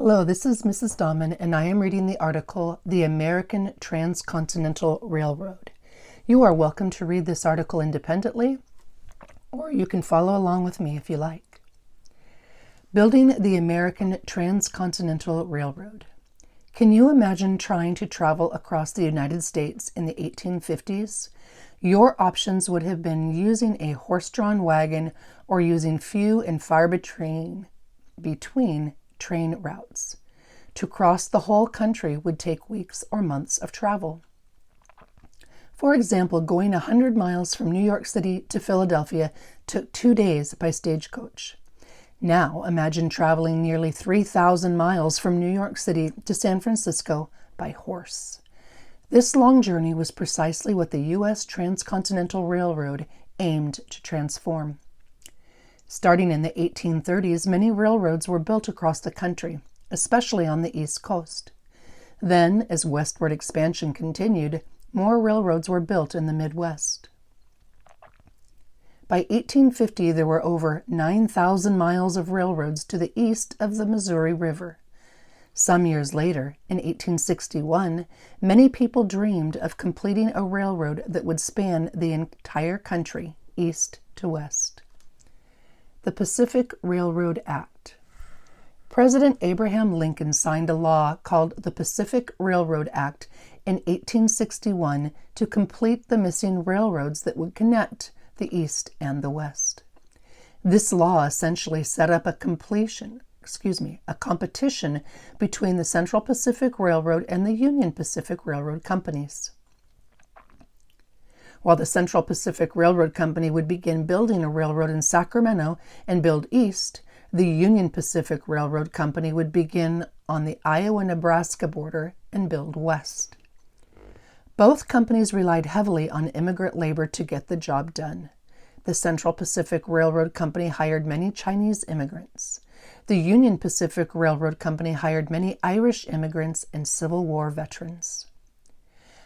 Hello, this is Mrs. Dahman, and I am reading the article, The American Transcontinental Railroad. You are welcome to read this article independently, or you can follow along with me if you like. Building the American Transcontinental Railroad. Can you imagine trying to travel across the United States in the 1850s? Your options would have been using a horse-drawn wagon or using few and far between train routes. To cross the whole country would take weeks or months of travel. For example, going 100 miles from New York City to Philadelphia took 2 days by stagecoach. Now imagine traveling nearly 3,000 miles from New York City to San Francisco by horse. This long journey was precisely what the U.S. Transcontinental Railroad aimed to transform. Starting in the 1830s, many railroads were built across the country, especially on the East Coast. Then, as westward expansion continued, more railroads were built in the Midwest. By 1850, there were over 9,000 miles of railroads to the east of the Missouri River. Some years later, in 1861, many people dreamed of completing a railroad that would span the entire country, east to west. The Pacific Railroad Act. President Abraham Lincoln signed a law called the Pacific Railroad Act in 1861 to complete the missing railroads that would connect the East and the West. This law essentially set up a competition between the Central Pacific Railroad and the Union Pacific Railroad companies. While the Central Pacific Railroad Company would begin building a railroad in Sacramento and build east, the Union Pacific Railroad Company would begin on the Iowa-Nebraska border and build west. Both companies relied heavily on immigrant labor to get the job done. The Central Pacific Railroad Company hired many Chinese immigrants. The Union Pacific Railroad Company hired many Irish immigrants and Civil War veterans.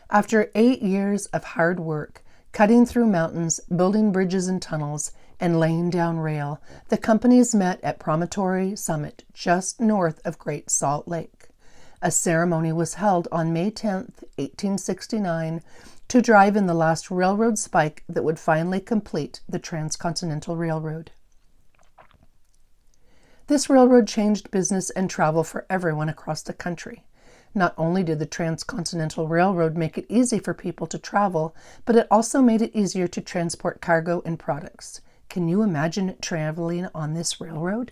After 8 years of hard work, cutting through mountains, building bridges and tunnels, and laying down rail, the companies met at Promontory Summit just north of Great Salt Lake. A ceremony was held on May 10, 1869, to drive in the last railroad spike that would finally complete the Transcontinental Railroad. This railroad changed business and travel for everyone across the country. Not only did the Transcontinental Railroad make it easy for people to travel, but it also made it easier to transport cargo and products. Can you imagine traveling on this railroad?